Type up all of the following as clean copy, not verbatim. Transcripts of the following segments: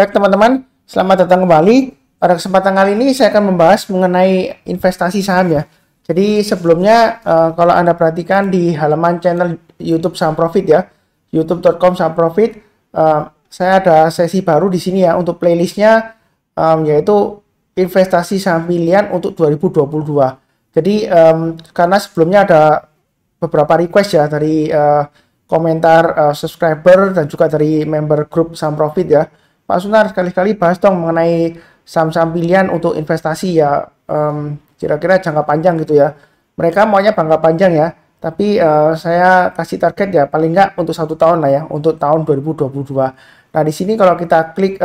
Baik teman-teman, selamat datang kembali. Pada kesempatan kali ini saya akan membahas mengenai investasi saham ya. Jadi sebelumnya kalau Anda perhatikan di halaman channel YouTube Saham Profit ya, youtube.com Saham Profit, saya ada sesi baru di sini ya untuk playlistnya, yaitu investasi saham pilihan untuk 2022. Jadi karena sebelumnya ada beberapa request ya dari komentar subscriber dan juga dari member grup Saham Profit ya. Pak Sunar, sekali-kali bahas dong mengenai saham-saham pilihan untuk investasi ya, kira-kira jangka panjang gitu ya. Mereka maunya jangka panjang ya, tapi saya kasih target ya paling nggak untuk 1 tahun lah ya, untuk tahun 2022. Nah di sini kalau kita klik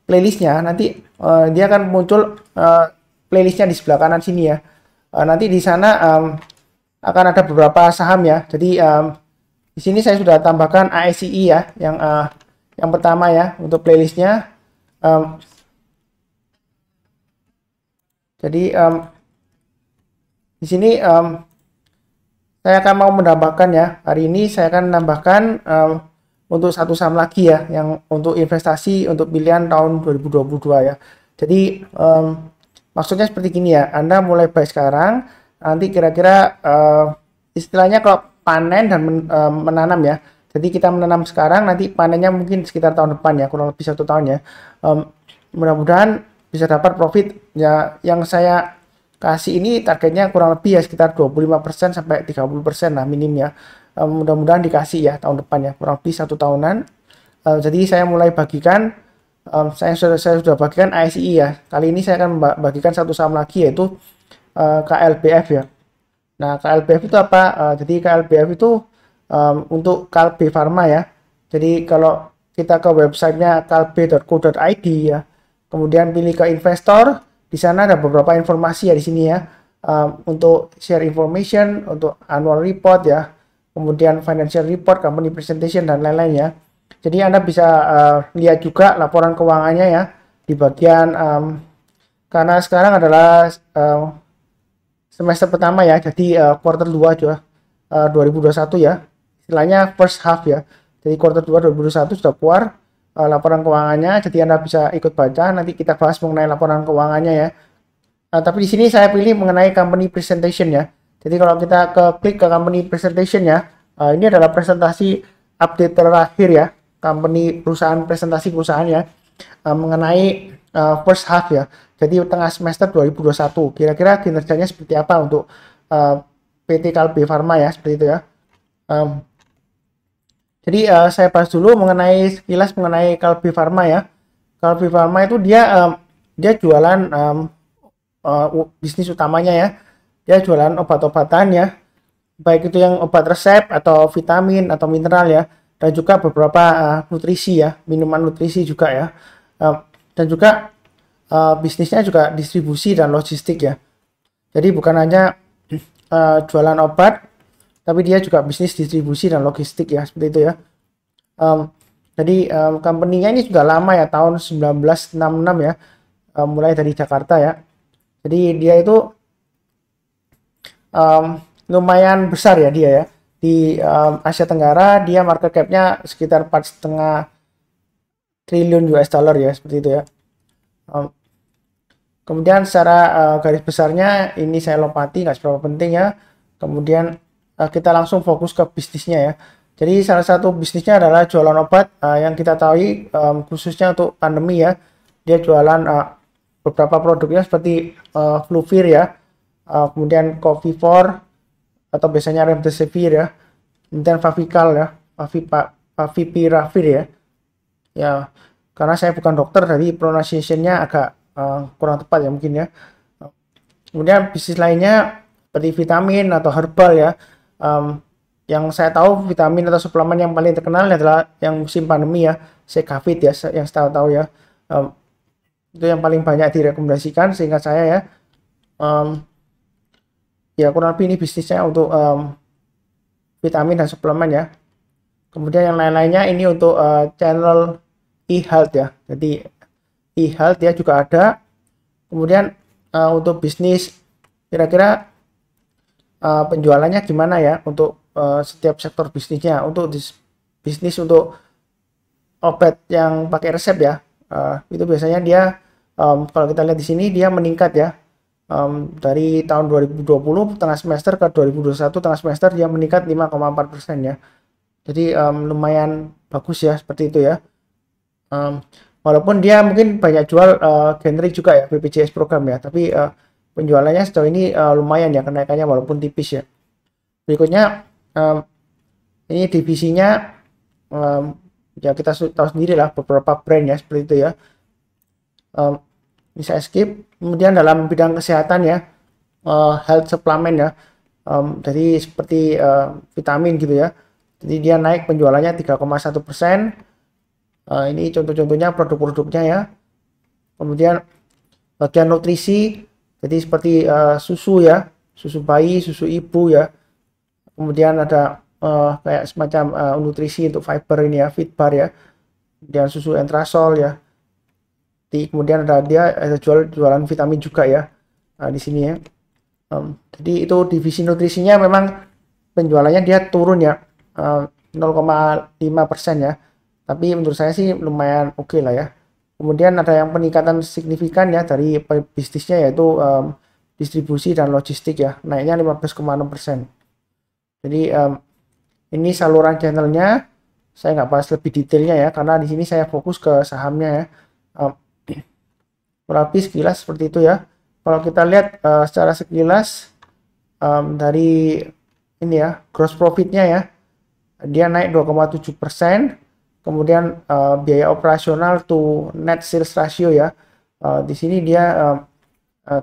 playlistnya, nanti dia akan muncul playlistnya di sebelah kanan sini ya. Nanti di sana akan ada beberapa saham ya. Jadi di sini saya sudah tambahkan ASCI ya, yang pertama ya untuk playlistnya. Jadi di sini saya akan mau menambahkan ya, hari ini saya akan menambahkan untuk satu saham lagi ya, yang untuk investasi untuk pilihan tahun 2022 ya. Jadi maksudnya seperti gini ya, Anda mulai buy sekarang, nanti kira-kira istilahnya kalau panen dan menanam ya. Jadi kita menanam sekarang, nanti panennya mungkin sekitar tahun depan ya, kurang lebih 1 tahun ya. Mudah-mudahan bisa dapat profit ya. Yang saya kasih ini targetnya kurang lebih ya sekitar 25% sampai 30% lah minim ya. Mudah-mudahan dikasih ya tahun depan ya, kurang lebih 1 tahunan. Jadi saya mulai bagikan, saya sudah bagikan ASI ya. Kali ini saya akan bagikan satu saham lagi, yaitu KLBF ya. Nah KLBF itu apa? Jadi KLBF itu untuk Kalbe Pharma ya. Jadi kalau kita ke websitenya kalbe.co.id ya, kemudian pilih ke investor, di sana ada beberapa informasi ya di sini ya, untuk share information, untuk annual report ya, kemudian financial report, company presentation dan lain-lain ya. Jadi Anda bisa lihat juga laporan keuangannya ya di bagian, karena sekarang adalah semester pertama ya, jadi quarter 2 juga 2021 ya, istilahnya first half ya. Jadi quarter 2 2021 sudah keluar laporan keuangannya, jadi Anda bisa ikut baca. Nanti kita bahas mengenai laporan keuangannya ya. Tapi di sini saya pilih mengenai company presentation ya. Jadi kalau kita klik ke company presentation ya, ini adalah presentasi update terakhir ya, company perusahaan, presentasi perusahaan ya, mengenai first half ya. Jadi tengah semester 2021, kira-kira kinerjanya seperti apa untuk PT Kalbe Pharma ya, seperti itu ya. Jadi saya bahas dulu mengenai sekilas mengenai Kalbe Pharma ya. Kalbe Pharma itu dia jualan bisnis utamanya ya. Dia jualan obat-obatan ya, baik itu yang obat resep atau vitamin atau mineral ya, dan juga beberapa nutrisi ya, minuman nutrisi juga ya. Dan juga bisnisnya juga distribusi dan logistik ya. Jadi bukan hanya jualan obat, tapi dia juga bisnis distribusi dan logistik ya, seperti itu ya. Jadi company-nya ini sudah lama ya, tahun 1966 ya, mulai dari Jakarta ya. Jadi dia itu lumayan besar ya dia ya. Di Asia Tenggara dia market cap-nya sekitar 4,5 triliun US dollar ya, seperti itu ya. Kemudian secara garis besarnya ini saya lompati, nggak seberapa penting ya. Kemudian kita langsung fokus ke bisnisnya ya. Jadi salah satu bisnisnya adalah jualan obat, yang kita tahu khususnya untuk pandemi ya. Dia jualan beberapa produknya seperti Fluvir ya, kemudian Covivor atau biasanya Remdesivir ya, kemudian Favical ya, Favipiravir ya. Ya, karena saya bukan dokter, jadi pronunciation-nya agak kurang tepat ya mungkin ya. Kemudian bisnis lainnya seperti vitamin atau herbal ya. Yang saya tahu vitamin atau suplemen yang paling terkenal adalah yang musim pandemi ya, Secavid ya, yang saya tahu ya. Itu yang paling banyak direkomendasikan, sehingga saya ya, ya kurang lebih ini bisnisnya untuk vitamin dan suplemen ya. Kemudian yang lain-lainnya ini untuk channel e-health ya. Jadi e-health ya juga ada. Kemudian untuk bisnis, kira-kira penjualannya gimana ya untuk setiap sektor bisnisnya. Untuk bisnis untuk obat yang pakai resep ya, itu biasanya dia kalau kita lihat di sini dia meningkat ya. Dari tahun 2020 tengah semester ke 2021 tengah semester dia meningkat 5,4% ya. Jadi lumayan bagus ya seperti itu ya. Walaupun dia mungkin banyak jual generik juga ya BPJS program ya, tapi penjualannya sejauh ini lumayan ya kenaikannya walaupun tipis ya. Berikutnya ini divisinya ya kita tahu sendiri lah beberapa brand ya seperti itu ya. Ini saya skip. Kemudian dalam bidang kesehatan ya, health supplement ya, jadi seperti vitamin gitu ya. Jadi dia naik penjualannya 3,1%. Ini contoh-contohnya produk-produknya ya. Kemudian bagian nutrisi, jadi seperti susu ya, susu bayi, susu ibu ya. Kemudian ada kayak semacam nutrisi untuk fiber ini ya, Fitbar ya. Kemudian susu Entrasol ya. Kemudian ada jualan vitamin juga ya di sini ya. Jadi itu divisi nutrisinya memang penjualannya dia turun ya 0,5% ya. Tapi menurut saya sih lumayan oke lah ya. Kemudian ada yang peningkatan signifikan ya dari bisnisnya yaitu distribusi dan logistik ya, naiknya 15,6%. Jadi ini saluran channelnya saya nggak bahas lebih detailnya ya karena di sini saya fokus ke sahamnya ya. Kurang sekilas seperti itu ya. Kalau kita lihat secara sekilas dari ini ya gross profitnya ya, dia naik 2,7%. Kemudian biaya operasional to net sales ratio ya, di sini dia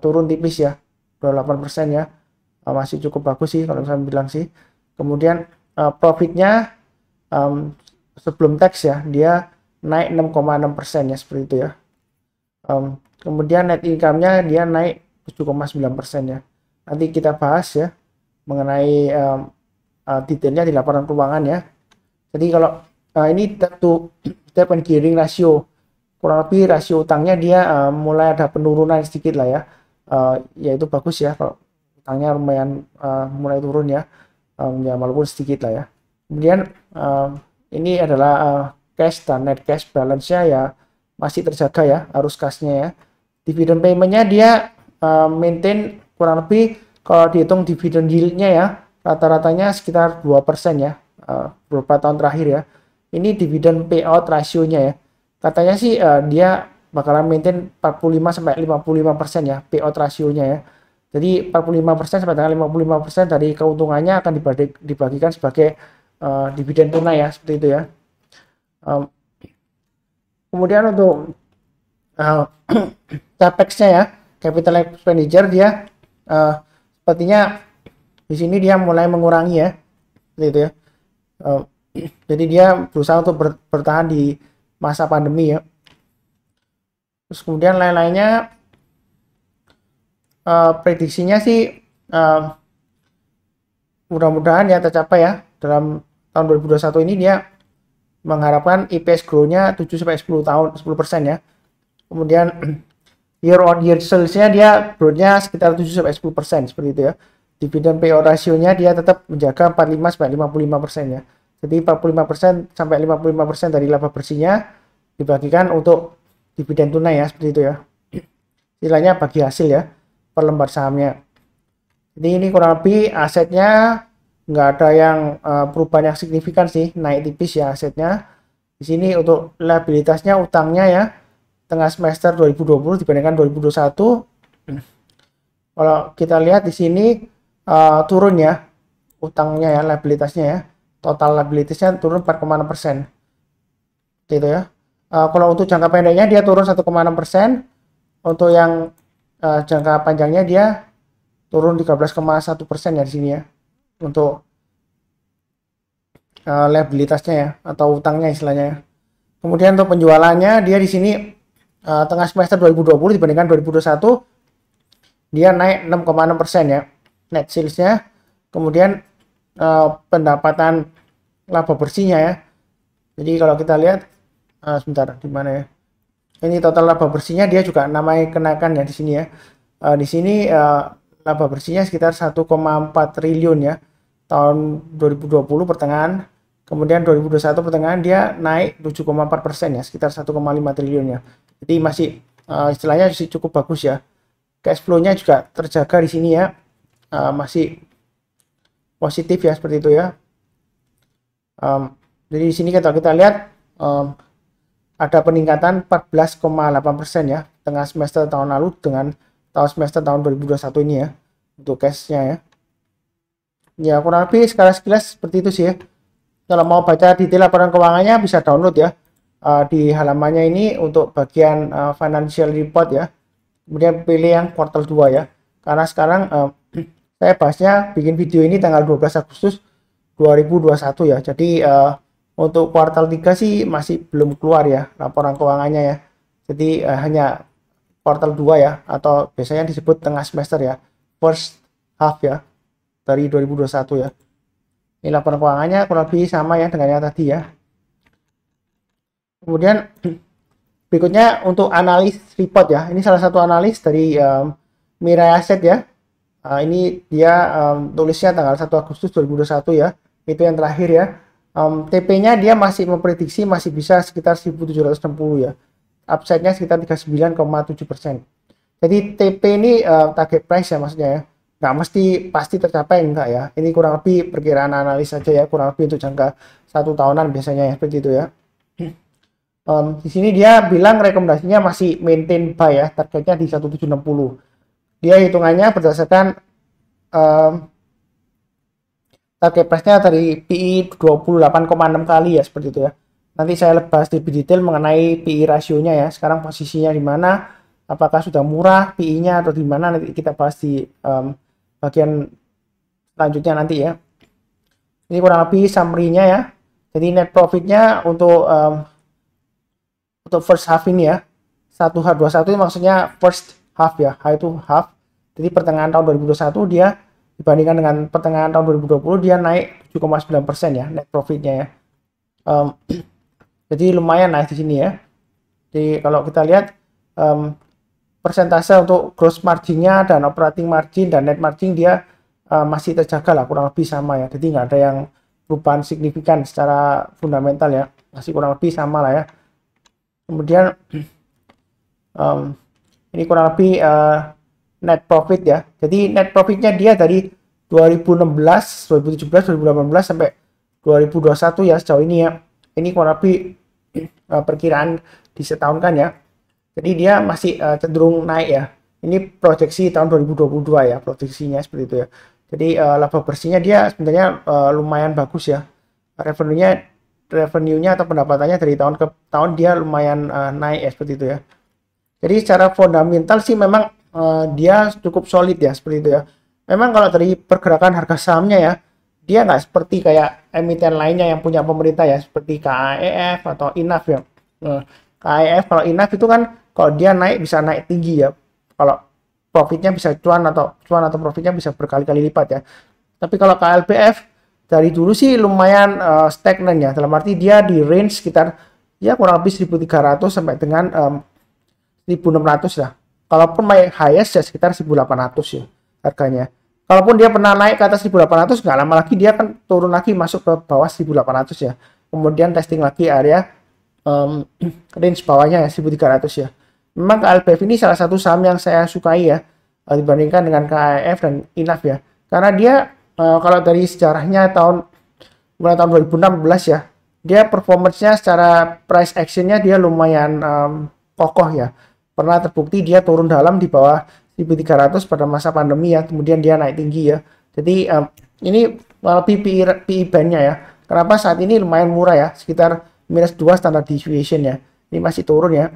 turun tipis ya, 28% ya, masih cukup bagus sih kalau saya bilang sih. Kemudian profitnya sebelum tax ya, dia naik 6,6% ya seperti itu ya. Kemudian net income-nya dia naik 7,9% ya. Nanti kita bahas ya mengenai detailnya di laporan keuangan ya. Jadi kalau ini debt and gearing ratio, kurang lebih rasio utangnya dia mulai ada penurunan sedikit lah ya. Yaitu bagus ya kalau utangnya lumayan mulai turun ya. Ya walaupun sedikit lah ya. Kemudian ini adalah cash dan net cash balance-nya ya masih terjaga ya, arus kasnya ya. Dividend payment-nya dia maintain kurang lebih kalau dihitung dividend yield-nya ya rata-ratanya sekitar 2% ya beberapa tahun terakhir ya. Ini dividen payout rasionya ya. Katanya sih dia bakalan maintain 45-55% ya payout rasionya ya. Jadi 45% sampai dengan 55% dari keuntungannya akan dibagikan sebagai dividen tunai ya, seperti itu ya. Kemudian untuk capex-nya ya, capital expenditure dia sepertinya di sini dia mulai mengurangi ya, seperti itu ya. Jadi dia berusaha untuk bertahan di masa pandemi ya. Terus kemudian lain-lainnya prediksinya sih mudah-mudahan ya tercapai ya. Dalam tahun 2021 ini dia mengharapkan EPS grow-nya 7-10 10% ya. Kemudian year on year sales-nya dia growth-nya sekitar 7-10% seperti itu ya. Dividend payout ratio-nya dia tetap menjaga 45-55% ya. Jadi 45% sampai 55% dari laba bersihnya dibagikan untuk dividen tunai ya, seperti itu ya. Istilahnya bagi hasil ya per lembar sahamnya. Jadi ini kurang lebih asetnya nggak ada yang perubahan yang signifikan sih, naik tipis ya asetnya. Di sini untuk liabilitasnya, utangnya ya tengah semester 2020 dibandingkan 2021. Kalau kita lihat di sini turun ya utangnya ya, liabilitasnya ya. Total liabilitasnya turun 4,6%. Gitu ya. Kalau untuk jangka pendeknya dia turun 1,6%. Untuk yang jangka panjangnya dia turun 13,1% ya di sini ya. Untuk liabilitasnya ya atau utangnya istilahnya ya. Kemudian untuk penjualannya dia di sini tengah semester 2020 dibandingkan 2021 dia naik 6,6% ya net salesnya. Kemudian pendapatan laba bersihnya ya. Jadi kalau kita lihat sebentar di mana ya. Ini total laba bersihnya dia juga namanya kenaikan ya di sini ya. Di sini laba bersihnya sekitar 1,4 triliun ya tahun 2020 pertengahan. Kemudian 2021 pertengahan dia naik 7,4% ya, sekitar 1,5 triliun ya. Jadi masih istilahnya masih cukup bagus ya. Cash flow-nya juga terjaga di sini ya. Masih positif ya seperti itu ya. Jadi di sini kita lihat ada peningkatan 14,8% ya tengah semester tahun lalu dengan semester tahun 2021 ini ya untuk cashnya ya. Ya kurang lebih sekilas seperti itu sih ya. Kalau mau baca detail laporan keuangannya bisa download ya di halamannya ini untuk bagian financial report ya. Kemudian pilih yang kuartal 2 ya. Karena sekarang saya bahasnya bikin video ini tanggal 12 Agustus 2021 ya. Jadi untuk kuartal 3 sih masih belum keluar ya laporan keuangannya ya. Jadi hanya kuartal 2 ya, atau biasanya disebut tengah semester ya, first half ya dari 2021 ya. Ini laporan keuangannya kurang lebih sama ya dengan yang tadi ya. Kemudian berikutnya untuk analis report ya. Ini salah satu analis dari Mirai Asset ya. Ini dia tulisnya tanggal 1 Agustus 2021 ya. Itu yang terakhir ya. TP-nya dia masih memprediksi masih bisa sekitar 1760 ya. Upside-nya sekitar 39,7%. Jadi TP ini target price ya maksudnya ya. Nggak mesti pasti tercapai enggak ya. Ini kurang lebih perkiraan analis saja ya, kurang lebih untuk jangka 1 tahunan biasanya ya seperti itu ya. Di sini dia bilang rekomendasinya masih maintain buy ya, targetnya di 1760. Dia hitungannya berdasarkan target price-nya dari PI 28,6 kali ya seperti itu ya. Nanti saya bahas lebih detail mengenai PI rasionya ya. Sekarang posisinya di mana? Apakah sudah murah PI-nya atau di mana? Nanti kita bahas di bagian selanjutnya nanti ya. Ini kurang lebih summary-nya ya. Jadi net profit-nya untuk first half ini ya. 1H21 ini maksudnya first half ya. H itu half. Jadi pertengahan tahun 2021 dia dibandingkan dengan pertengahan tahun 2020 dia naik 7,9% ya net profit-nya ya. Jadi lumayan naik di sini ya. Jadi kalau kita lihat persentase untuk gross margin-nya dan operating margin dan net margin dia masih terjaga lah, kurang lebih sama ya. Jadi nggak ada yang perubahan signifikan secara fundamental ya, masih kurang lebih sama lah ya. Kemudian ini kurang lebih net profit ya. Jadi net profitnya dia dari 2016, 2017, 2018 sampai 2021 ya sejauh ini ya. Ini kurang lebih perkiraan di setahun kan ya. Jadi dia masih cenderung naik ya. Ini proyeksi tahun 2022 ya, proyeksinya seperti itu ya. Jadi laba bersihnya dia sebenarnya lumayan bagus ya. Revenue-nya atau pendapatannya dari tahun ke tahun dia lumayan naik ya seperti itu ya. Jadi secara fundamental sih memang dia cukup solid ya seperti itu ya. Memang kalau dari pergerakan harga sahamnya ya, dia nggak seperti kayak emiten lainnya yang punya pemerintah ya, seperti KAEF atau INAF ya. KAEF kalau INAF itu kan kalau dia naik bisa naik tinggi ya. Kalau profitnya bisa cuan atau profitnya bisa berkali-kali lipat ya. Tapi kalau KLBF dari dulu sih lumayan stagnan ya. Dalam arti dia di range sekitar ya kurang lebih 1.300 sampai dengan 1.600 ya. Kalaupun naik highest ya sekitar 1.800 ya harganya. Kalaupun dia pernah naik ke atas 1.800, nggak lama lagi dia akan turun lagi masuk ke bawah 1.800 ya. Kemudian testing lagi area range bawahnya ya 1.300 ya. Memang KLBF ini salah satu saham yang saya sukai ya dibandingkan dengan KAF dan INAF ya. Karena dia kalau dari sejarahnya mulai tahun 2016 ya, dia performance-nya secara price action-nya dia lumayan kokoh ya. Pernah terbukti dia turun dalam di bawah 1.300 pada masa pandemi ya, kemudian dia naik tinggi ya. Jadi ini lebih PI band-nya ya. Kenapa saat ini lumayan murah ya, sekitar -2 standard deviation ya. Ini masih turun ya.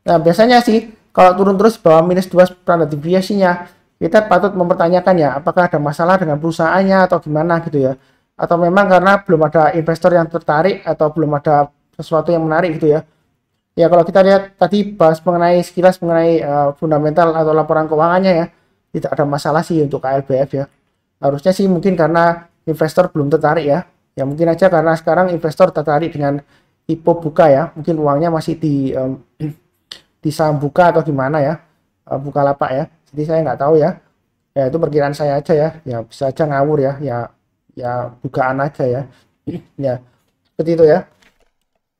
Nah biasanya sih kalau turun terus bawah -2 standard deviation-nya, kita patut mempertanyakan ya apakah ada masalah dengan perusahaannya atau gimana gitu ya. Atau memang karena belum ada investor yang tertarik atau belum ada sesuatu yang menarik gitu ya. Ya kalau kita lihat tadi bahas sekilas mengenai fundamental atau laporan keuangannya ya, tidak ada masalah sih untuk KLBF ya. Harusnya sih mungkin karena investor belum tertarik ya. Ya mungkin aja karena sekarang investor tertarik dengan IPO buka ya. Mungkin uangnya masih di saham buka atau gimana ya. Bukalapak ya. Jadi saya nggak tahu ya. Ya itu perkiraan saya aja ya. Ya bisa aja ngawur ya. Ya dugaan aja ya. Ya, seperti itu ya.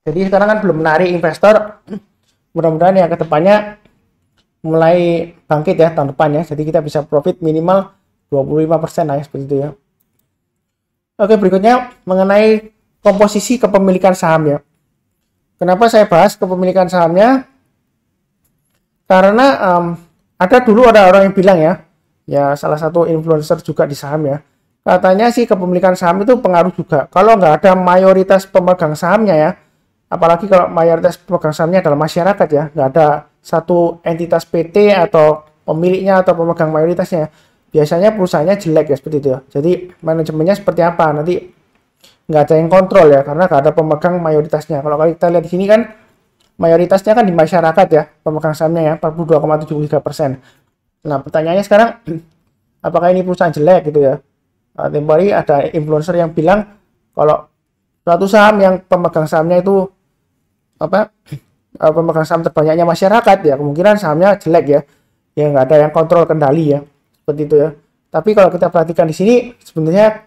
Jadi sekarang kan belum menarik investor. Mudah-mudahan ya kedepannya mulai bangkit ya tahun depan ya. Jadi kita bisa profit minimal 25% lah ya, seperti itu ya. Oke, berikutnya mengenai komposisi kepemilikan saham ya. Kenapa saya bahas kepemilikan sahamnya? Karena ada orang yang bilang ya salah satu influencer juga di saham ya. Katanya sih kepemilikan saham itu pengaruh juga. Kalau nggak ada mayoritas pemegang sahamnya ya, apalagi kalau mayoritas pemegang sahamnya adalah masyarakat ya, nggak ada satu entitas PT atau pemiliknya atau pemegang mayoritasnya, biasanya perusahaannya jelek ya, seperti itu ya. Jadi manajemennya seperti apa nanti nggak ada yang kontrol ya, karena nggak ada pemegang mayoritasnya. Kalau kita lihat di sini kan mayoritasnya kan di masyarakat ya, pemegang sahamnya ya 42,73%. Nah pertanyaannya sekarang apakah ini perusahaan jelek gitu ya? Tempo hari ada influencer yang bilang kalau suatu saham yang pemegang sahamnya itu pemegang saham terbanyaknya masyarakat ya, kemungkinan sahamnya jelek ya nggak ada yang kontrol kendali ya, seperti itu ya. Tapi kalau kita perhatikan di sini sebenarnya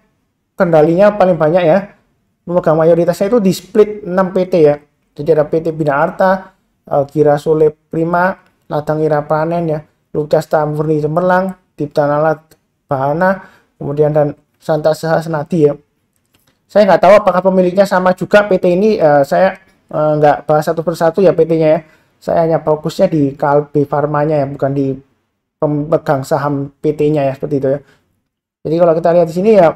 kendalinya paling banyak ya, pemegang mayoritasnya itu di split 6 PT ya. Jadi ada PT Bina Arta, Girasole Prima, Ladang Ira Panen ya, Lucasta Murni Cemerlang, Dipta Nalat Bahana, kemudian dan Santasaha Senadi ya. Saya nggak tahu apakah pemiliknya sama juga PT ini, saya nggak bahas satu persatu ya PT-nya ya. Saya hanya fokusnya di Kalbe Farmanya ya, bukan di pemegang saham PT-nya ya, seperti itu ya. Jadi kalau kita lihat di sini ya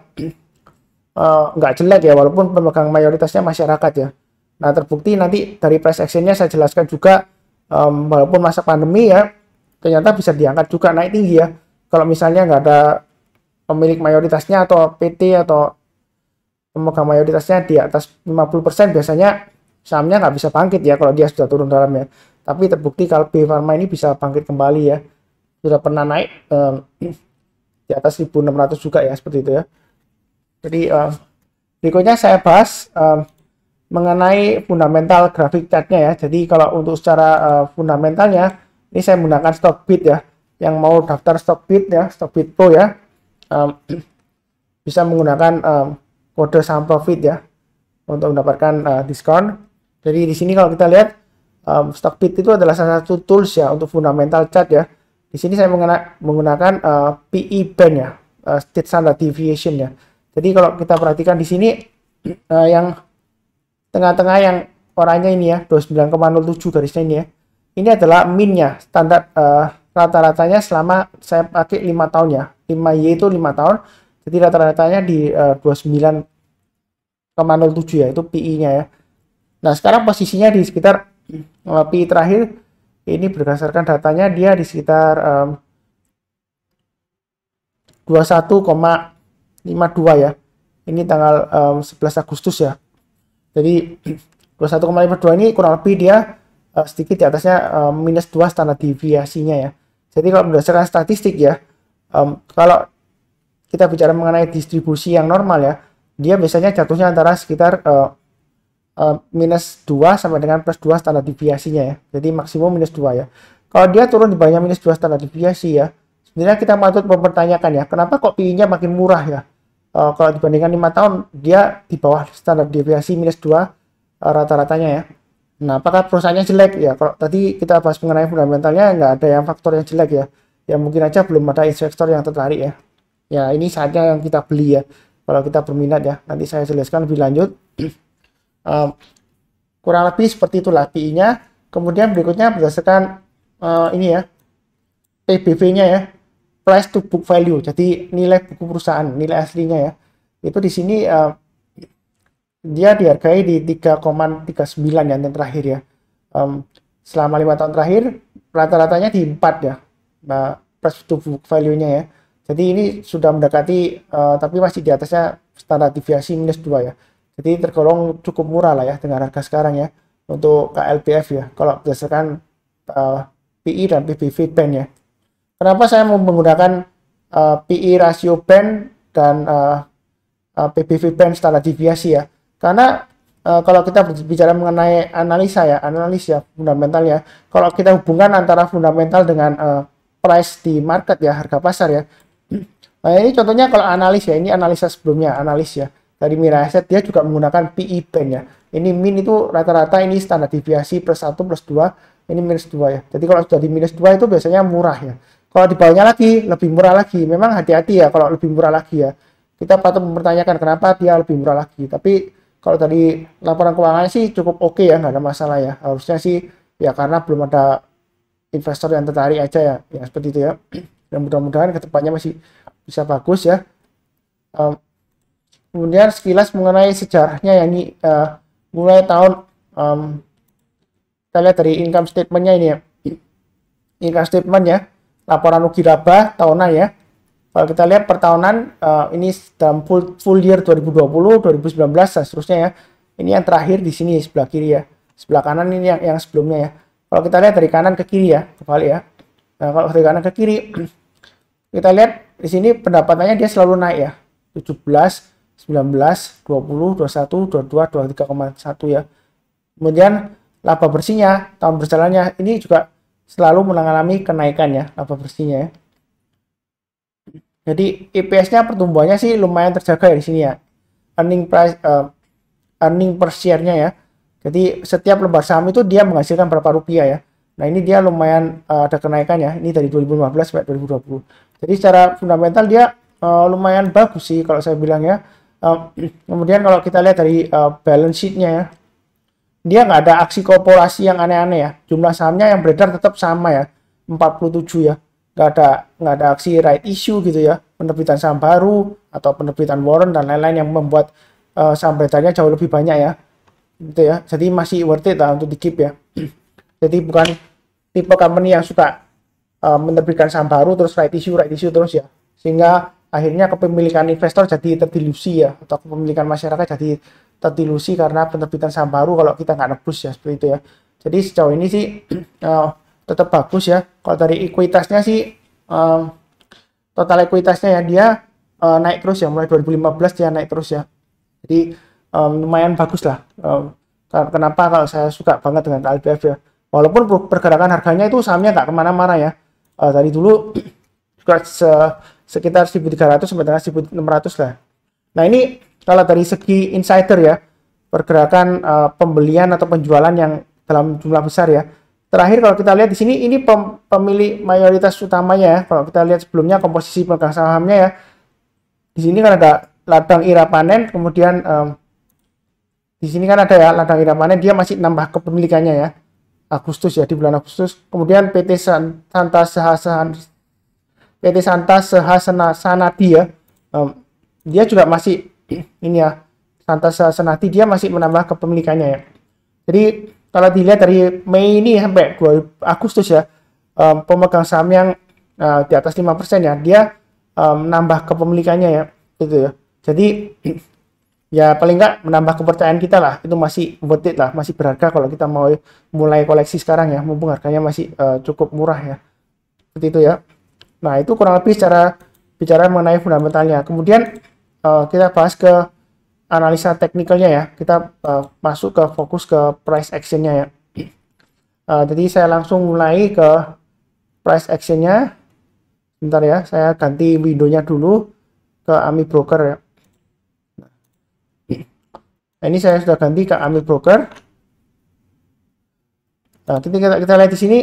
nggak jelek ya, walaupun pemegang mayoritasnya masyarakat ya. Nah terbukti nanti dari price action-nya saya jelaskan juga, walaupun masa pandemi ya ternyata bisa diangkat juga naik tinggi ya. Kalau misalnya nggak ada pemilik mayoritasnya atau PT atau pemegang mayoritasnya di atas 50%, biasanya sahamnya nggak bisa bangkit ya kalau dia sudah turun dalamnya. Tapi terbukti kalau B Pharma ini bisa bangkit kembali ya, sudah pernah naik di atas 1.600 juga ya, seperti itu ya. Jadi berikutnya saya bahas mengenai fundamental grafik chartnya ya. Jadi kalau untuk secara fundamentalnya ini saya menggunakan Stockbit ya. Yang mau daftar Stockbit ya, Stockbit Pro ya, bisa menggunakan kode saham profit ya untuk mendapatkan diskon. Jadi di sini kalau kita lihat Stockbit itu adalah salah satu tools ya untuk fundamental chart ya. Di sini saya menggunakan PE band ya, standard deviation ya. Jadi kalau kita perhatikan di sini yang tengah-tengah yang oranye ini ya, 29,07 garisnya ini ya. Ini adalah minnya, standar rata-ratanya selama saya pakai 5 tahun ya. 5Y itu 5 tahun. Jadi rata-ratanya di 29,07 ya, itu PI-nya ya. Nah, sekarang posisinya di sekitar PI terakhir ini berdasarkan datanya dia di sekitar 21,52 ya. Ini tanggal 11 Agustus ya. Jadi 21,52 ini kurang lebih dia sedikit di atasnya minus 2 standar deviasinya ya. Jadi kalau berdasarkan statistik ya, kalau kita bicara mengenai distribusi yang normal ya, dia biasanya jatuhnya antara sekitar minus 2 sampai dengan plus 2 standar deviasinya ya. Jadi maksimum minus 2 ya. Kalau dia turun di bawahnya minus 2 standar deviasi ya, sebenarnya kita patut mempertanyakan ya, kenapa kok PI-nya makin murah ya? Kalau dibandingkan 5 tahun, dia di bawah standar deviasi minus 2 rata-ratanya ya. Nah, apakah perusahaannya jelek ya? Kalau tadi kita bahas mengenai fundamentalnya, nggak ada yang faktor yang jelek ya. Ya mungkin aja belum ada investor yang tertarik ya. Ya ini saatnya yang kita beli ya. Kalau kita berminat ya, nanti saya jelaskan lebih lanjut. Kurang lebih seperti itulah PI-nya. Kemudian berikutnya berdasarkan ini ya, PBV-nya ya, price to book value. Jadi nilai buku perusahaan, nilai aslinya ya. Itu di sini dia dihargai di 3,39 yang terakhir ya. Selama 5 tahun terakhir rata-ratanya di 4 ya. Nah, price to book value-nya ya. Jadi ini sudah mendekati tapi masih di atasnya standar deviasi minus 2 ya. Jadi tergolong cukup murah lah ya dengan harga sekarang ya untuk KLPF ya. Kalau berdasarkan PI dan PBV band ya. Kenapa saya mau menggunakan PI rasio band dan PBV band standar deviasi ya? Karena kalau kita bicara mengenai analis ya fundamental ya. Kalau kita hubungkan antara fundamental dengan price di market ya, harga pasar ya. Nah, ini contohnya kalau analis ya, ini analisa sebelumnya, analis ya. dari Miraset dia juga menggunakan PE band ya. Ini min itu rata-rata ini standar deviasi +1 +2, ini -2 ya. Jadi kalau sudah di -2 itu biasanya murah ya. Kalau di bawahnya lagi lebih murah lagi. Memang hati-hati ya kalau lebih murah lagi ya. Kita patut mempertanyakan kenapa dia lebih murah lagi. Tapi kalau dari laporan keuangannya sih cukup oke ya, nggak ada masalah ya. Harusnya sih ya karena belum ada investor yang tertarik aja ya, ya seperti itu ya. Dan mudah-mudahan kedepannya masih bisa bagus ya. Kemudian sekilas mengenai sejarahnya ya, ini mulai tahun kita lihat dari income statementnya ini ya. Income statement ya, laporan rugi laba tahunan ya. Kalau kita lihat per tahunan ini dalam full year 2020, 2019 dan seterusnya ya. Ini yang terakhir di sini sebelah kiri ya. Sebelah kanan ini yang sebelumnya ya. Kalau kita lihat dari kanan ke kiri ya, kembali ya. Nah, kalau dari kanan ke kiri kita lihat di sini pendapatannya dia selalu naik ya. 17, 19, 20, 21, 22, 23,1 ya. Kemudian laba bersihnya tahun berjalannya ini juga selalu mengalami kenaikan ya, laba bersihnya ya. Jadi EPS-nya pertumbuhannya sih lumayan terjaga ya di sini ya. Earning per share-nya ya. Jadi setiap lembar saham itu dia menghasilkan berapa rupiah ya. Nah, ini dia lumayan ada kenaikan ya. Ini dari 2015 sampai 2020. Jadi secara fundamental dia lumayan bagus sih kalau saya bilang ya. Kemudian kalau kita lihat dari balance sheet-nya ya. Dia nggak ada aksi korporasi yang aneh-aneh ya. Jumlah sahamnya yang beredar tetap sama ya. 47 ya. Nggak ada aksi right issue gitu ya. Penerbitan saham baru atau penerbitan warrant dan lain-lain yang membuat saham beredarnya jauh lebih banyak ya. Gitu ya. Jadi masih worth it lah untuk di keep ya. Jadi bukan tipe company yang suka menerbitkan saham baru terus right issue terus ya. Sehingga akhirnya kepemilikan investor jadi terdilusi ya, atau kepemilikan masyarakat jadi terdilusi karena penerbitan saham baru kalau kita nggak nebus ya, seperti itu ya. Jadi sejauh ini sih tetap bagus ya. Kalau dari ekuitasnya sih total ekuitasnya ya dia naik terus ya, mulai 2015 dia naik terus ya. Jadi lumayan bagus lah. Kenapa kalau saya suka banget dengan KLBF ya. Walaupun pergerakan harganya itu sahamnya nggak kemana-mana ya. Dari dulu juga sekitar 1.300 sampai dengan 1.600 lah. Nah, ini kalau dari segi insider ya, pergerakan pembelian atau penjualan yang dalam jumlah besar ya. Terakhir kalau kita lihat di sini ini pemilik mayoritas utamanya ya. Kalau kita lihat sebelumnya komposisi pemegang sahamnya ya. Di sini kan ada ladang ira panen, kemudian di sini kan ada ya ladang ira panen, dia masih nambah kepemilikannya ya. Agustus ya, di bulan Agustus. Kemudian PT Santa Sanadi ya, dia juga masih ini ya, Santa Sanadi dia masih menambah kepemilikannya ya. Jadi kalau dilihat dari Mei ini sampai 2 Agustus ya, pemegang saham yang di atas 5% ya, dia menambah kepemilikannya ya, gitu ya. Jadi ya paling nggak menambah kepercayaan kita lah, itu masih worth it lah, masih berharga kalau kita mau mulai koleksi sekarang ya, mumpung harganya masih cukup murah ya, seperti itu ya. Nah, itu kurang lebih secara bicara mengenai fundamentalnya. Kemudian kita bahas ke analisa teknikalnya ya. Kita masuk ke fokus ke price actionnya ya. Jadi saya langsung mulai ke price actionnya. Bentar ya, saya ganti windownya dulu ke AMI Broker ya. Nah, ini saya sudah ganti ke AMI Broker. Nah, kita lihat di sini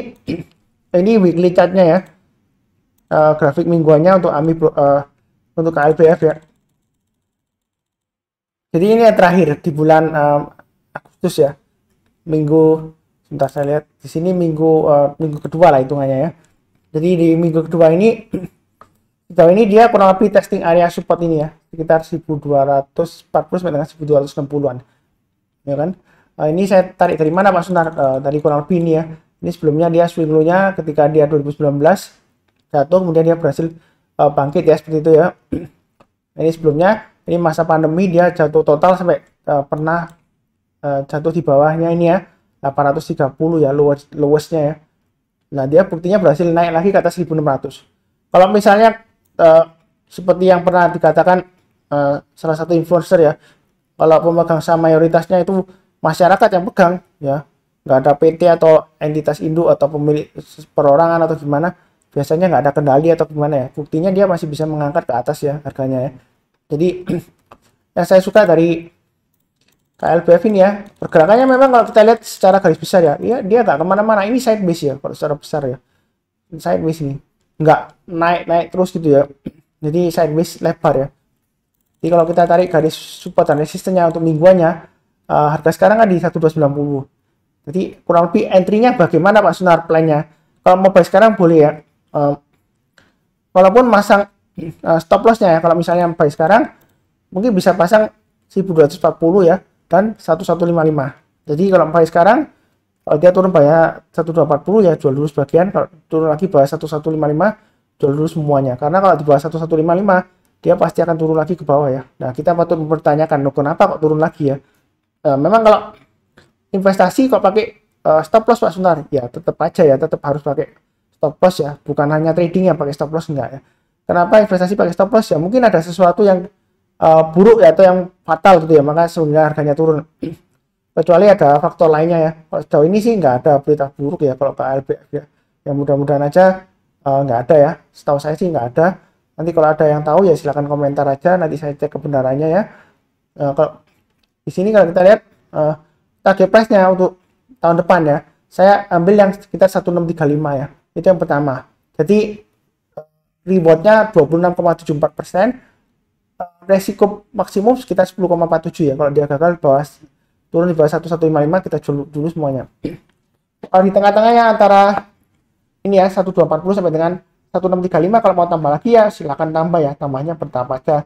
ini weekly chartnya ya. Grafik mingguannya untuk AMI untuk KLBF ya. Jadi ini yang terakhir di bulan Agustus ya. Minggu, sebentar saya lihat di sini minggu kedua lah hitungannya ya. Jadi di minggu kedua ini sejauh ini dia kurang lebih testing area support ini ya, sekitar 1240 sampai dengan 1260-an. Ya kan? Ini saya tarik dari mana Pak Sunar? Dari kurang lebih ini ya. Ini sebelumnya dia swing low-nya ketika dia 2019 jatuh, kemudian dia berhasil bangkit ya, seperti itu ya. Ini sebelumnya, ini masa pandemi dia jatuh total sampai pernah jatuh di bawahnya ini ya, 830 ya, lowestnya ya. Nah, dia buktinya berhasil naik lagi ke atas 1600. Kalau misalnya seperti yang pernah dikatakan salah satu influencer ya, kalau pemegang saham mayoritasnya itu masyarakat yang pegang ya, nggak ada PT atau entitas induk atau pemilik perorangan atau gimana, biasanya nggak ada kendali atau gimana ya, buktinya dia masih bisa mengangkat ke atas ya harganya ya. Jadi yang saya suka dari KLBF ini ya, pergerakannya memang kalau kita lihat secara garis besar ya, dia nggak kemana-mana. Ini sideways ya, kalau secara besar ya, sideways ini, nggak naik terus gitu ya. Jadi sideways lebar ya. Jadi kalau kita tarik garis support dan resistennya untuk mingguannya, harga sekarang kan di 1290. Jadi kurang lebih entry-nya bagaimana Pak Sunar plan-nya? Kalau mau buy sekarang boleh ya. Walaupun masang stop loss-nya ya, kalau misalnya buy sekarang mungkin bisa pasang 1240 ya dan 1155. Jadi kalau buy sekarang, kalau dia turun bayar 1240 ya jual dulu sebagian, kalau turun lagi bayar 1155 jual dulu semuanya. Karena kalau di bawah 1155 dia pasti akan turun lagi ke bawah ya. Nah, kita patut mempertanyakan, loh, kenapa kok turun lagi ya? Memang kalau investasi kok pakai stop loss Pak Sunar, ya tetap aja ya, tetap harus pakai stop loss ya, bukan hanya trading yang pakai stop loss, enggak ya. Kenapa investasi pakai stop loss ya? Mungkin ada sesuatu yang buruk ya, atau yang fatal gitu ya, maka sebenarnya harganya turun. Kecuali ada faktor lainnya ya. Kalau sejauh ini sih nggak ada berita buruk ya kalau KLBF ya. Yang mudah-mudahan aja nggak ada ya. Setahu saya sih nggak ada. Nanti kalau ada yang tahu ya silakan komentar aja. Nanti saya cek kebenarannya ya. Kalau di sini kalau kita lihat target price-nya untuk tahun depan ya, saya ambil yang sekitar 1635 ya. Itu yang pertama. Jadi reward-nya 26,74%. Resiko maksimum sekitar 10,47 ya. Kalau dia gagal turun di bawah 1155 kita jual dulu semuanya. Kalau di tengah-tengahnya antara ini ya 1240 sampai dengan 1635, kalau mau tambah lagi ya silakan tambah ya, tambahnya bertahap aja.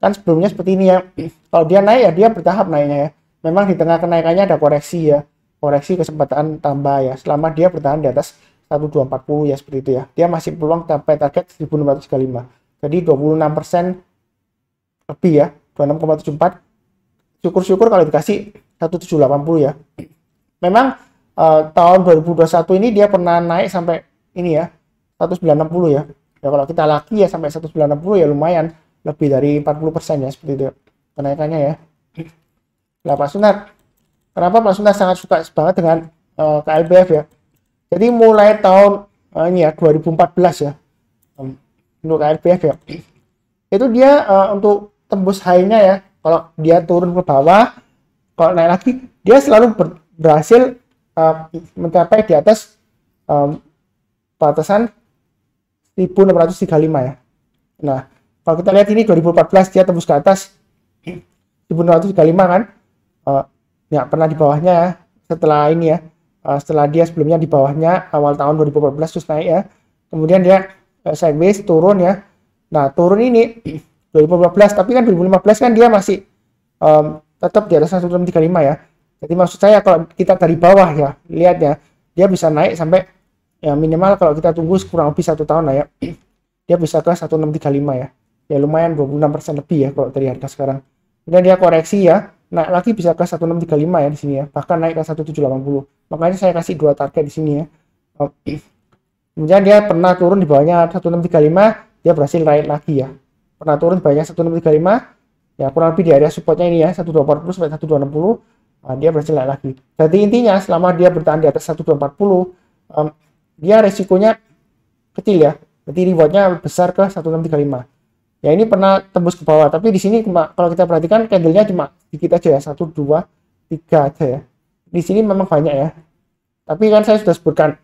Kan sebelumnya seperti ini ya. Kalau dia naik ya dia bertahap naiknya ya. Memang di tengah kenaikannya ada koreksi ya. Koreksi kesempatan tambah ya. Selama dia bertahan di atas 1240 ya, seperti itu ya. Dia masih peluang sampai target 1635. Jadi 26% lebih ya, 26,74. Syukur-syukur kalau dikasih 1780 ya. Memang tahun 2021 ini dia pernah naik sampai ini ya 1960 ya. Ya kalau kita laki ya sampai 1960 ya lumayan, lebih dari 40% ya, seperti itu kenaikannya ya. Nah Pak Sunar, kenapa Pak Sunar sangat suka banget dengan KLBF ya? Jadi mulai tahun ini ya 2014 ya, untuk KLBF ya, itu dia untuk tembus high-nya ya, kalau dia turun ke bawah, kalau naik lagi dia selalu berhasil mencapai di atas batasan 1635 ya. Nah kalau kita lihat ini 2014 dia tembus ke atas 1635 kan, ya pernah di bawahnya ya, setelah ini ya, setelah dia sebelumnya di bawahnya awal tahun 2014 terus naik ya, kemudian dia sideways turun ya. Nah turun ini 2015, tapi kan 2015 kan dia masih tetap di atas 1635 ya. Jadi maksud saya kalau kita dari bawah ya, lihat ya, dia bisa naik sampai ya minimal kalau kita tunggu kurang lebih 1 tahun lah ya, dia bisa ke 1635 ya. Ya lumayan 26% lebih ya kalau dari harga sekarang. Kemudian dia koreksi ya, naik lagi bisa ke 1635 ya di sini ya, bahkan naik ke 1780. Makanya saya kasih 2 target di sini ya. Kemudian dia pernah turun di bawahnya 1635, dia berhasil naik lagi ya. Pernah turun banyak 1635 ya, kurang lebih di area supportnya ini ya 1240 sampai 1260. Dia berhasil naik lagi. Jadi intinya selama dia bertahan di atas 1240, dia resikonya kecil ya. Jadi rewardnya besar ke 1635. Ya ini pernah tembus ke bawah, tapi di sini kalau kita perhatikan candlenya cuma sedikit aja ya, 1, 2, 3 aja ya. Di sini memang banyak ya. Tapi kan saya sudah sebutkan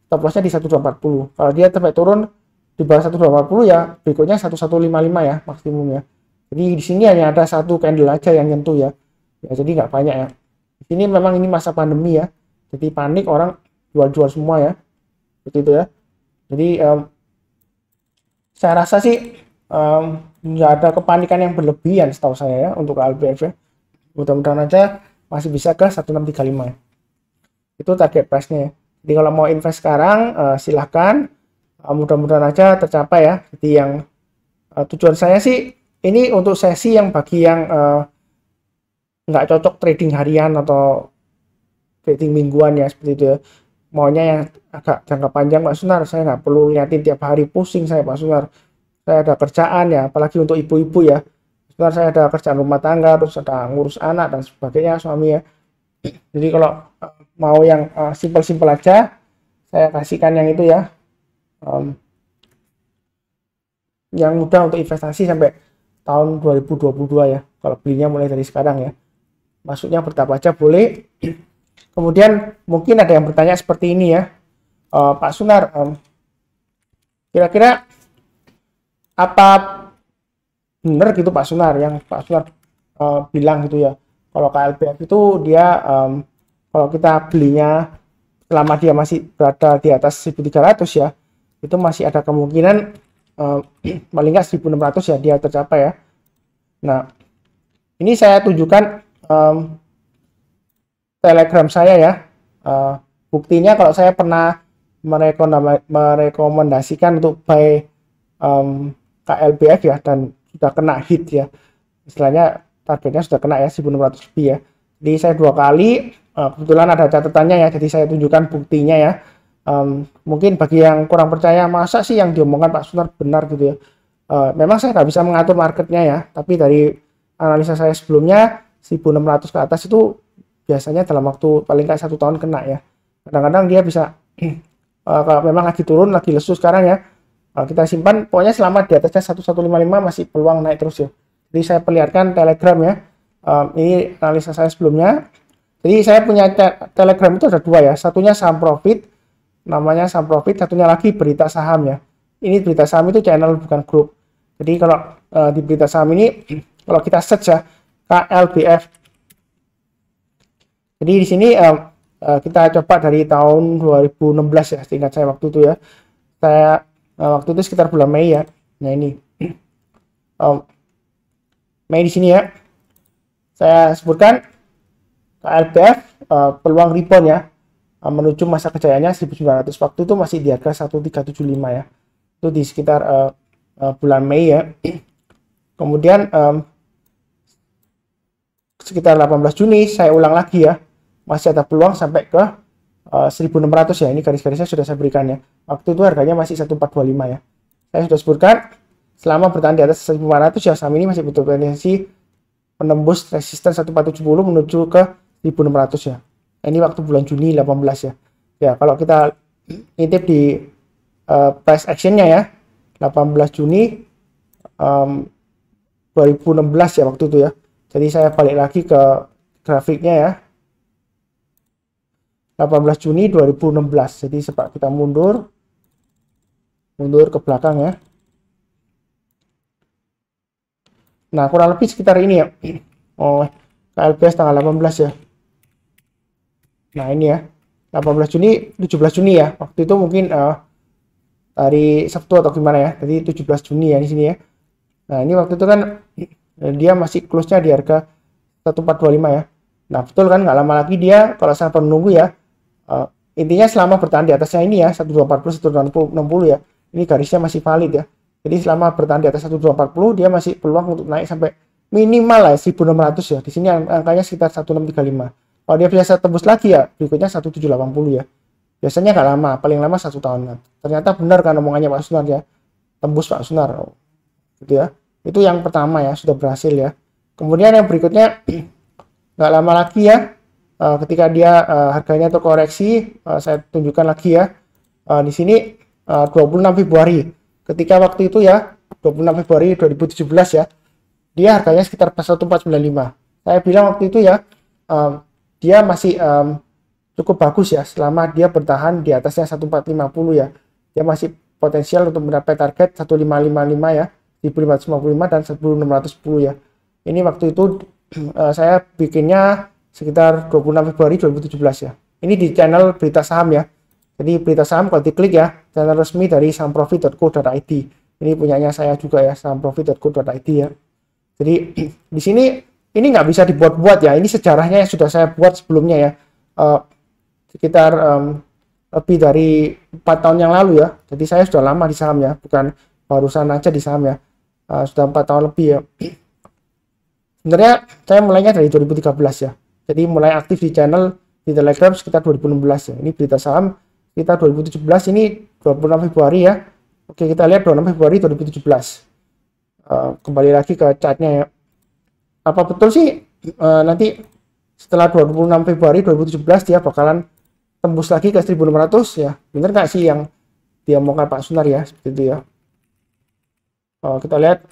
stop lossnya di 1240. Kalau dia sampai turun di bawah 1240 ya berikutnya 1155 ya maksimum ya. Jadi di sini hanya ada 1 candle aja yang nyentuh ya. Ya jadi nggak banyak ya. Di sini memang ini masa pandemi ya. Jadi panik, orang jual-jual semua ya. Seperti itu ya. Jadi saya rasa sih nggak ada kepanikan yang berlebihan setahu saya ya untuk KLBF ya. Mudah-mudahan aja masih bisa ke 1635 ya. Itu target price-nya ya. Jadi kalau mau invest sekarang silahkan, mudah-mudahan aja tercapai ya. Jadi yang tujuan saya sih ini untuk sesi yang bagi yang nggak cocok trading harian atau trading mingguan ya, seperti itu ya. Maunya yang agak jangka panjang Pak Sunar, saya nggak perlu liatin tiap hari, pusing saya Pak Sunar. Saya ada kerjaan ya, apalagi untuk ibu-ibu ya. Sunar saya ada kerjaan rumah tangga, terus ada ngurus anak dan sebagainya, suami ya. Jadi kalau mau yang simpel-simpel aja, saya kasihkan yang itu ya, yang mudah untuk investasi sampai tahun 2022 ya. Kalau belinya mulai dari sekarang ya. Masuknya bertahap aja boleh. Kemudian mungkin ada yang bertanya seperti ini ya. Pak Sunar, kira-kira apa benar gitu Pak Sunar yang Pak Sunar bilang gitu ya. Kalau KLBF itu dia kalau kita belinya selama dia masih berada di atas 1.300 ya, itu masih ada kemungkinan paling nggak 1.600 ya dia tercapai ya. Nah, ini saya tunjukkan Telegram saya ya. Buktinya kalau saya pernah merekomendasikan untuk buy KLBF ya, dan sudah kena hit ya, istilahnya targetnya sudah kena ya 1.600 lebih ya. Jadi saya 2 kali, kebetulan ada catatannya ya, jadi saya tunjukkan buktinya ya. Mungkin bagi yang kurang percaya, masa sih yang diomongkan Pak Sunar benar gitu ya. Memang saya nggak bisa mengatur marketnya ya, tapi dari analisa saya sebelumnya 1.600 ke atas itu biasanya dalam waktu paling nggak 1 tahun kena ya. Kadang-kadang dia bisa kalau memang lagi turun, lagi lesu sekarang ya, kita simpan, pokoknya selama di atasnya 1155 masih peluang naik terus ya. Jadi saya perlihatkan Telegram ya. Ini analisa saya sebelumnya. Jadi saya punya Telegram itu ada 2 ya. Satunya saham profit, namanya saham profit. Satunya lagi berita saham ya. Ini berita saham itu channel bukan grup. Jadi kalau di berita saham ini, kalau kita search ya KLBF. Jadi di sini kita coba dari tahun 2016 ya, seingat saya waktu itu ya. Saya waktu itu sekitar bulan Mei ya. Nah ini Mei di sini ya. Saya sebutkan KLBF peluang rebound ya menuju masa kejayaannya 1.900. Waktu itu masih di harga 1.375 ya. Itu di sekitar bulan Mei ya. Kemudian sekitar 18 Juni saya ulang lagi ya. Masih ada peluang sampai ke 1.600 ya. Ini garis-garisnya sudah saya berikan ya. Waktu itu harganya masih 1.425 ya. Saya sudah sebutkan selama bertahan di atas 1.400 ya, saham ini masih butuh potensi menembus resisten 1.470 menuju ke 1.600 ya. Ini waktu bulan Juni 18 ya. Ya, kalau kita intip di price actionnya ya, 18 Juni 2016 ya waktu itu ya. Jadi saya balik lagi ke grafiknya ya. 18 Juni 2016. Jadi sebab kita mundur ke belakang ya. Nah, kurang lebih sekitar ini ya. Oh, KLBS tanggal 18 ya. Nah, ini ya. 18 Juni, 17 Juni ya. Waktu itu mungkin hari Sabtu atau gimana ya. Jadi 17 Juni ya di sini ya. Nah, ini waktu itu kan dia masih close-nya di harga 1.425 ya. Nah, betul kan, nggak lama lagi dia kalau saya menunggu ya. Intinya selama bertahan di atasnya ini ya, 1240, 1260 ya. Ini garisnya masih valid ya. Jadi selama bertahan di atas 1240 dia masih peluang untuk naik sampai minimal lah 1.600 ya. Di sini angkanya sekitar 1635. Kalau dia biasa tembus lagi ya, berikutnya 1780 ya. Biasanya nggak lama, paling lama 1 tahun. Ternyata benar kan omongannya Pak Sunar ya. Tembus Pak Sunar. Gitu ya. Itu yang pertama ya, sudah berhasil ya. Kemudian yang berikutnya nggak lama lagi ya. Ketika dia harganya terkoreksi, saya tunjukkan lagi ya. Di sini 26 Februari. Ketika waktu itu ya, 26 Februari 2017 ya, dia harganya sekitar 1495. Saya bilang waktu itu ya, dia masih cukup bagus ya, selama dia bertahan di atasnya 1450 ya. Dia masih potensial untuk mencapai target 1555 ya, 1555 dan 1610 ya. Ini waktu itu saya bikinnya sekitar 26 Februari 2017 ya. Ini di channel berita saham ya. Jadi berita saham kalau diklik ya, channel resmi dari sahamprofit.co.id. Ini punyanya saya juga ya, sahamprofit.co.id ya. Jadi di sini ini nggak bisa dibuat-buat ya. Ini sejarahnya yang sudah saya buat sebelumnya ya. Sekitar lebih dari 4 tahun yang lalu ya. Jadi saya sudah lama di saham ya, bukan barusan aja di saham ya. Sudah 4 tahun lebih ya. Sebenarnya saya mulainya dari 2013 ya. Jadi mulai aktif di channel di Telegram sekitar 2016 ya. Ini berita saham kita 2017, ini 26 Februari ya. Oke, kita lihat 26 Februari 2017. Kembali lagi ke chartnya ya. Apa betul sih nanti setelah 26 Februari 2017 dia bakalan tembus lagi ke 1600 ya? Bener nggak sih yang dia omongkan Pak Sunar ya? Seperti itu ya. Kita lihat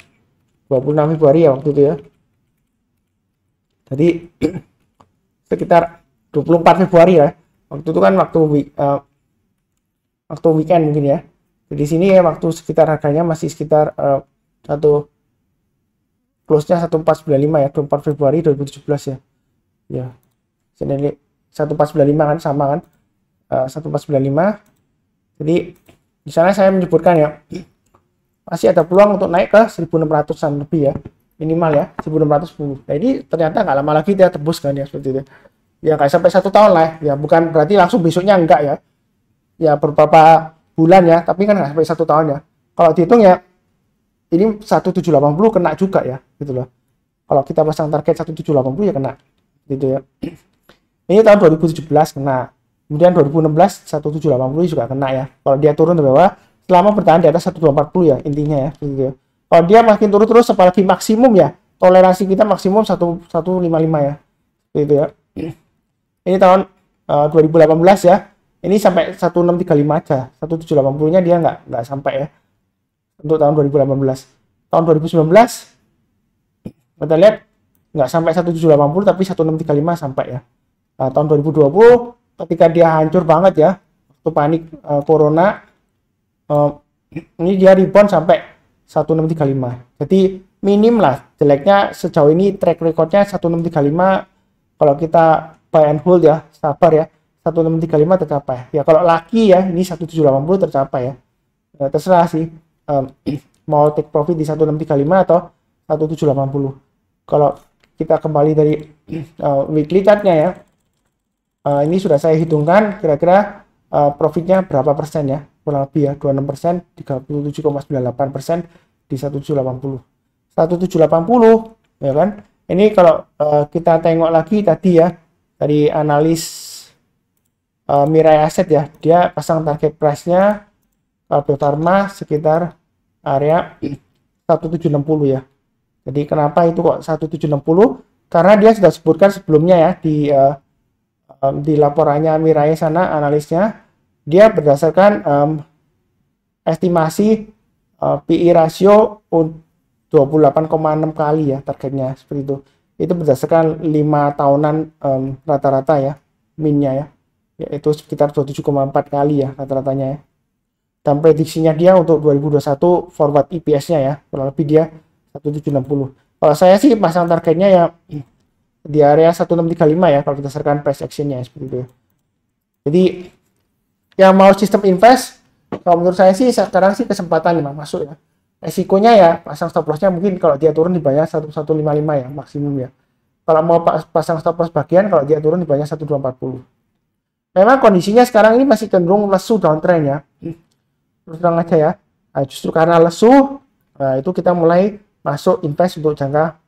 26 Februari ya waktu itu ya. Jadi sekitar 24 Februari ya. Waktu itu kan waktu weekend mungkin ya. Di sini ya waktu sekitar harganya masih sekitar close-nya 1495 ya, 24 Februari 2017 ya. Ya. Sini 1495 kan sama kan. 1495. Jadi di sana saya menyebutkan ya masih ada peluang untuk naik ke 1600-an lebih ya. Minimal ya 1610. Nah, ini ternyata nggak lama lagi dia tebus kan ya seperti itu. Ya nggak sampai 1 tahun lah ya, bukan berarti langsung besoknya enggak ya. Ya beberapa bulan ya, tapi kan nggak sampai 1 tahun ya. Kalau dihitung ya ini 1780 kena juga ya gitu loh. Kalau kita pasang target 1780 ya kena gitu ya. Ini tahun 2017 kena, kemudian 2016 1780 juga kena ya. Kalau dia turun ke bawah selama bertahan di atas 1240 ya intinya ya gitu ya. Kalau dia makin turun terus apalagi maksimum ya, toleransi kita maksimum 1155 ya gitu ya. Ini tahun 2018 ya. Ini sampai 1635 aja. 1780 nya dia nggak sampai ya untuk tahun 2018. Tahun 2019 kita lihat nggak sampai 1780 tapi 1635 sampai ya. Nah, tahun 2020 ketika dia hancur banget ya waktu panik corona, ini dia rebound sampai 1635. Jadi minim lah jeleknya sejauh ini track recordnya 1635. Kalau kita buy and hold ya sabar ya 1635 tercapai ya. Kalau laki ya ini 1780 tercapai ya. Terserah sih mau take profit di 1635 atau 1780. Kalau kita kembali dari weekly chartnya ya, ini sudah saya hitungkan kira-kira profitnya berapa persen ya, kurang lebih ya 26%, 37,98% di 1780 ya kan. Ini kalau kita tengok lagi tadi ya dari analis Mirai Asset ya, dia pasang target price-nya Kalbe Pharma sekitar area 1760 ya. Jadi kenapa itu kok 1760? Karena dia sudah sebutkan sebelumnya ya di laporannya Mirai sana analisnya, dia berdasarkan estimasi PE ratio 28,6 kali ya targetnya seperti itu. Itu berdasarkan 5 tahunan rata-rata ya minnya ya, yaitu sekitar 27,4 kali ya rata-ratanya ya. Dan prediksinya dia untuk 2021 forward EPS-nya ya kurang lebih dia 1760. Kalau saya sih pasang targetnya ya di area 1635 ya kalau berdasarkan price action-nya seperti itu. Jadi yang mau sistem invest, kalau menurut saya sih sekarang sih kesempatan memang masuk ya. Resikonya ya pasang stop loss-nya mungkin kalau dia turun di bawah 1155 ya maksimum ya. Kalau mau pasang stop loss bagian kalau dia turun di bawah 1240. Memang kondisinya sekarang ini masih cenderung lesu downtrend ya. Terus terang aja ya. Nah, justru karena lesu, nah itu kita mulai masuk invest untuk jangka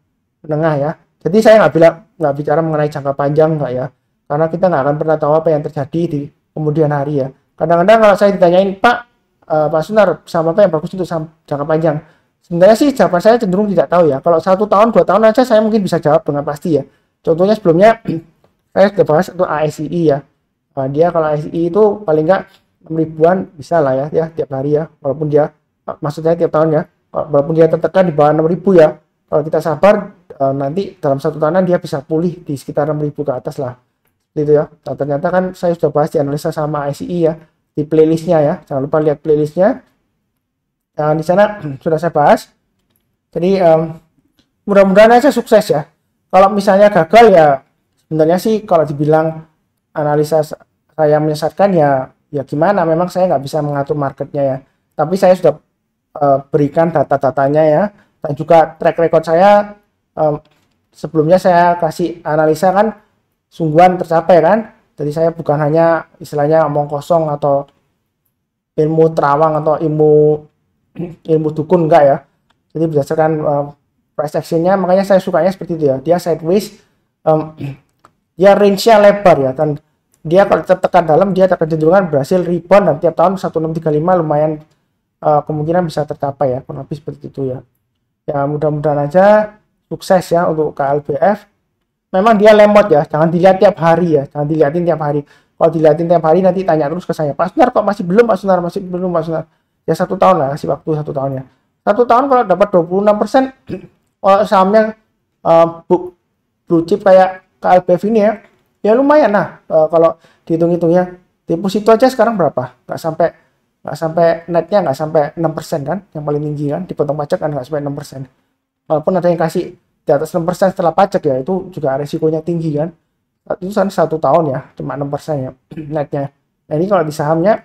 menengah ya. Jadi saya nggak bicara mengenai jangka panjang nggak ya, karena kita nggak akan pernah tahu apa yang terjadi di kemudian hari ya. Kadang-kadang kalau saya ditanyain Pak Sunar sama apa yang bagus untuk jangka panjang, sebenarnya sih jawaban saya cenderung tidak tahu ya. Kalau 1 tahun 2 tahun aja saya mungkin bisa jawab dengan pasti ya. Contohnya sebelumnya saya sudah bahas untuk ASII ya. Dia kalau ASII itu paling nggak 6 ribuan bisa lah ya tiap hari ya, walaupun dia maksudnya tiap tahun ya, walaupun dia tertekan di bawah 6.000 ya, kalau kita sabar nanti dalam 1 tahunan dia bisa pulih di sekitar 6.000 ke atas lah gitu ya. Nah, ternyata kan saya sudah bahas di analisa sama ICI ya di playlistnya ya, jangan lupa lihat playlistnya. Nah, di sana sudah saya bahas. Jadi mudah-mudahan aja sukses ya. Kalau misalnya gagal ya sebenarnya sih kalau dibilang analisa saya menyesatkan ya gimana, memang saya nggak bisa mengatur marketnya ya, tapi saya sudah berikan data-datanya ya, dan juga track record saya sebelumnya saya kasih analisa kan sungguhan tercapai kan. Jadi saya bukan hanya istilahnya omong kosong atau ilmu terawang atau ilmu dukun, enggak ya. Jadi berdasarkan price action-nya, makanya saya sukanya seperti itu ya, dia sideways, dia range-nya lebar ya, dan dia kalau tertekan dalam dia kecenderungan berhasil rebound, dan tiap tahun 1635 lumayan kemungkinan bisa tercapai ya, kurang lebih seperti itu ya. Ya mudah-mudahan aja sukses ya untuk KLBF. Memang dia lemot ya, jangan dilihat tiap hari ya, jangan dilihatin tiap hari. Kalau dilihatin tiap hari nanti tanya terus ke saya, Pak Sunar kok masih belum, Pak Sunar masih belum, Pak Sunar. Ya 1 tahun lah, kasih waktu 1 tahun ya. Satu tahun kalau dapat 26%, kalau sahamnya blue chip kayak KLBF ini ya, ya lumayan. Nah, kalau dihitung-hitungnya deposito aja sekarang berapa? Nggak sampai netnya nggak sampai 6% kan, yang paling tinggi kan, dipotong pajak kan nggak sampai 6%. Walaupun ada yang kasih di atas 6% setelah pajak ya, itu juga resikonya tinggi kan. Itu kan satu tahun ya, cuma 6% ya netnya. Nah ini kalau di sahamnya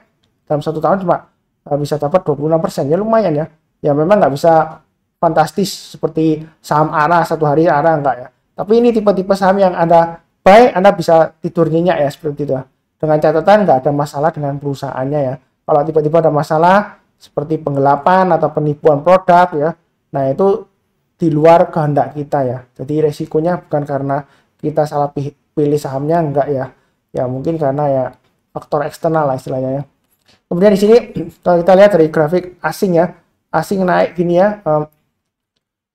dalam satu tahun cuma bisa dapat 26%, ya lumayan ya. Ya memang nggak bisa fantastis seperti saham ARA, satu hari ARA enggak ya. Tapi ini tipe-tipe saham yang Anda buy, Anda bisa tidur nyenyak ya seperti itu. Dengan catatan nggak ada masalah dengan perusahaannya ya. Kalau tiba-tiba ada masalah seperti penggelapan atau penipuan produk ya, nah itu di luar kehendak kita ya. Jadi resikonya bukan karena kita salah pilih sahamnya, enggak ya. Ya mungkin karena ya faktor eksternal lah istilahnya ya. Kemudian di sini kalau kita lihat dari grafik asing ya, asing naik gini ya,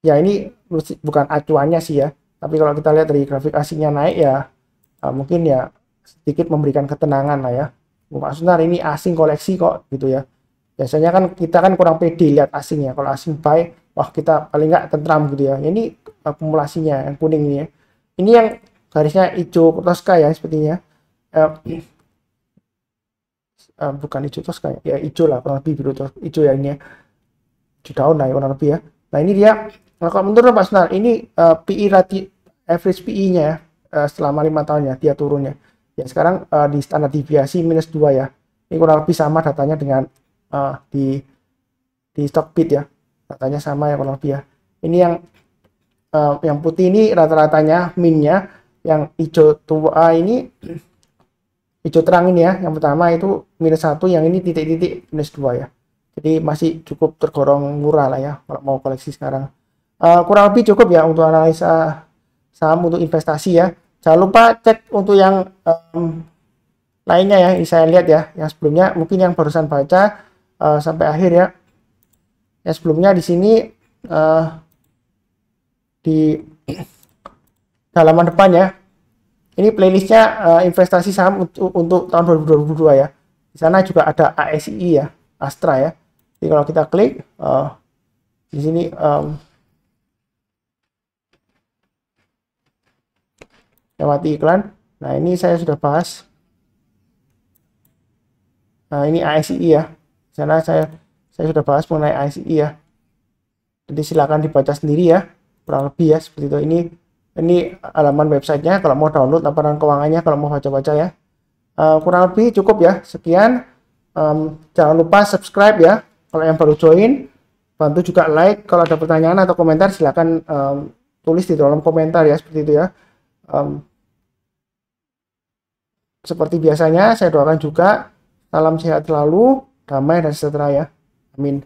ya ini bukan acuannya sih ya. Tapi kalau kita lihat dari grafik asingnya naik ya, mungkin ya sedikit memberikan ketenangan lah ya. Maksudnya ini asing koleksi kok gitu ya. Biasanya kan kita kan kurang pede lihat asing ya. Kalau asing buy, wah kita paling nggak tentram gitu ya. Ini akumulasinya yang kuning ini ya. Ini yang garisnya hijau Tosca ya sepertinya. Bukan hijau Tosca ya, hijau lah kurang lebih biru hijau ya ini ya. 7 tahun lah ya kurang lebih ya. Nah ini dia. Nah, kalau menurut Pak Sunar, ini PI average PI-nya selama 5 tahun ya dia turunnya. Ya sekarang di standar deviasi -2 ya. Ini kurang lebih sama datanya dengan di Stockbit ya. Datanya sama ya kurang lebih ya. Ini yang putih ini rata-ratanya minnya, yang hijau tua ini hijau terang ini ya. Yang pertama itu -1, yang ini titik-titik -2 ya. Jadi masih cukup tergolong murah lah ya kalau mau koleksi sekarang. Kurang lebih cukup ya untuk analisa saham untuk investasi ya. Jangan lupa cek untuk yang lainnya ya, yang saya lihat ya, yang sebelumnya mungkin yang barusan baca sampai akhir ya. Yang sebelumnya di sini di halaman depan ya. Ini playlistnya investasi saham untuk tahun 2022 ya. Di sana juga ada ASI ya, Astra ya. Jadi kalau kita klik di sini lewati iklan. Nah ini saya sudah bahas. Nah ini ASI ya. Di sana saya sudah bahas mengenai ASI ya. Jadi silakan dibaca sendiri ya. Kurang lebih ya seperti itu. Ini halaman websitenya. Kalau mau download laporan keuangannya, kalau mau baca-baca ya. Kurang lebih cukup ya. Sekian. Jangan lupa subscribe ya. Kalau yang baru join, bantu juga like. Kalau ada pertanyaan atau komentar, silakan tulis di dalam komentar ya seperti itu ya. Seperti biasanya, saya doakan juga salam sehat selalu, damai dan sejahtera ya. Amin.